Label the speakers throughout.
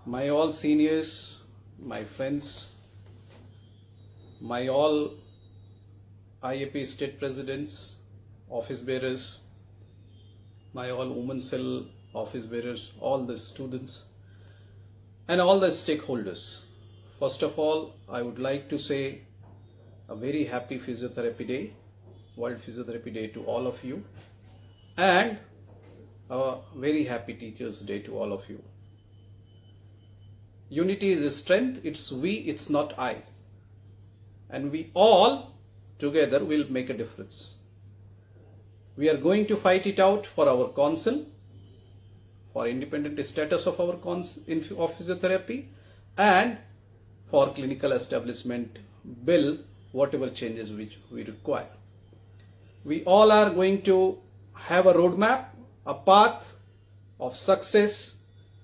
Speaker 1: my all seniors, my friends, my all IAP state presidents, office bearers, my all women cell office bearers, all the students, and all the stakeholders. First of all, I would like to say a very happy Physiotherapy Day, World Physiotherapy Day to all of you, and a very happy Teachers Day to all of you. Unity is a strength, it's we, it's not I. And we all together will make a difference. We are going to fight it out for our council, for independent status of our council of physiotherapy, and for clinical establishment bill, whatever changes which we require. We all are going to have a roadmap, a path of success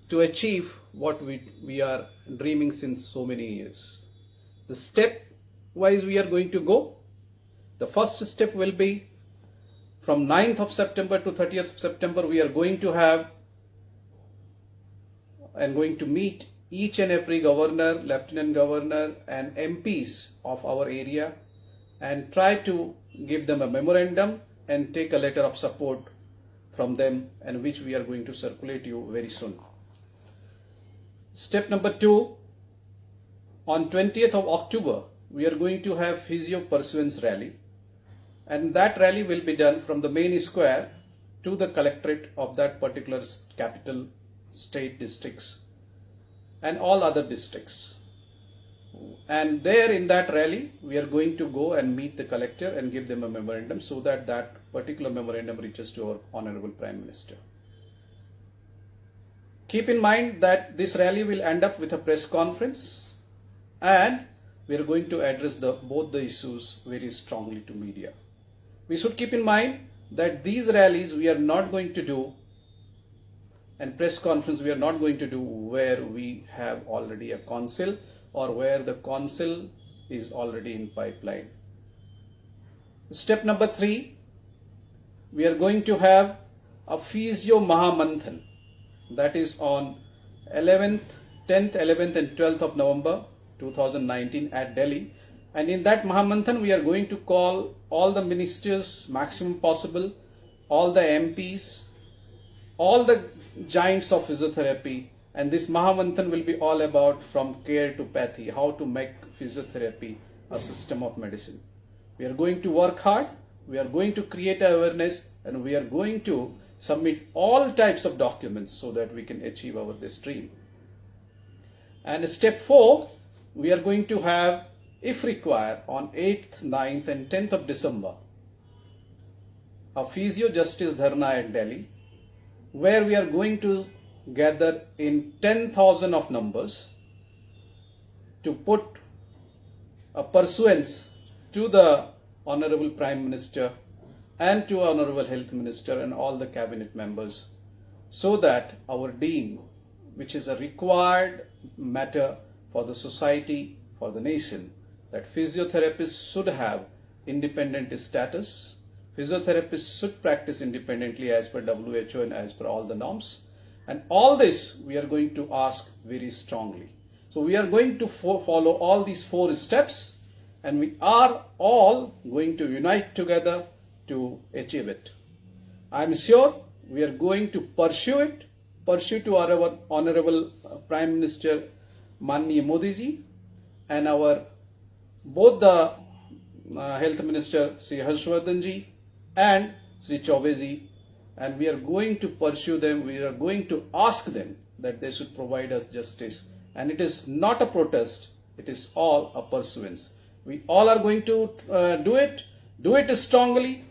Speaker 1: to achieve what we are dreaming since so many years. The step wise we are going to go. The first step will be from 9th of September to 30th of September, we are going to have and going to meet each and every governor, lieutenant governor and MPs of our area and try to give them a memorandum and take a letter of support from them, and which we are going to circulate you very soon. Step number 2, on 20th of October, we are going to have Physio Pursuance Rally, and that rally will be done from the main square to the collectorate of that particular capital state districts and all other districts. And there in that rally, we are going to go and meet the collector and give them a memorandum so that that particular memorandum reaches to our Honorable Prime Minister. Keep in mind that this rally will end up with a press conference, and we are going to address both the issues very strongly to media. We should keep in mind that these rallies we are not going to do, and press conference we are not going to do where we have already a council or where the council is already in pipeline. Step number 3, we are going to have a Physio Mahamanthan, that is on 10th, 11th and 12th of November 2019 at Delhi. And in that Mahamanthan, we are going to call all the ministers maximum possible, all the MPs, all the giants of physiotherapy. And this Mahamanthan will be all about from care to pathy, how to make physiotherapy a system of medicine. We are going to work hard, we are going to create awareness, and we are going to submit all types of documents so that we can achieve this dream. And step 4, we are going to have, if required, on 8th, 9th and 10th of December, a Physio Justice Dharna at Delhi, where we are going to gather in 10,000 of numbers to put a pursuance to the Honorable Prime Minister and to Honorable Health Minister and all the cabinet members, so that our dream, which is a required matter for the society, for the nation, that physiotherapists should have independent status, physiotherapists should practice independently as per WHO and as per all the norms, and all this we are going to ask very strongly. So we are going to follow all these 4 steps, and we are all going to unite together to achieve it. I am sure we are going to pursue to our Honorable Prime Minister Manniya Modi ji and our both the Health Minister Sri Harshvardhan ji and Sri Chaube ji, and we are going to pursue them. We are going to ask them that they should provide us justice, and it is not a protest, it is all a pursuance. We all are going to do it strongly,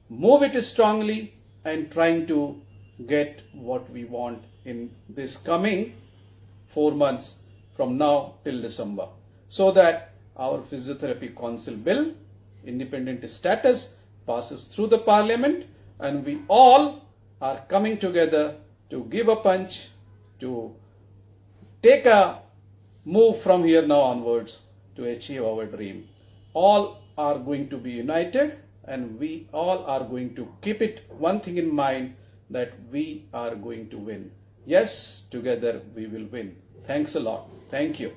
Speaker 1: move it strongly, and trying to get what we want in this coming 4 months from now till December, so that our Physiotherapy Council Bill, independent status, passes through the Parliament, and we all are coming together to give a punch, to take a move from here now onwards to achieve our dream. All are going to be united, and we all are going to keep it one thing in mind, that we are going to win. Yes, together we will win. Thanks a lot. Thank you.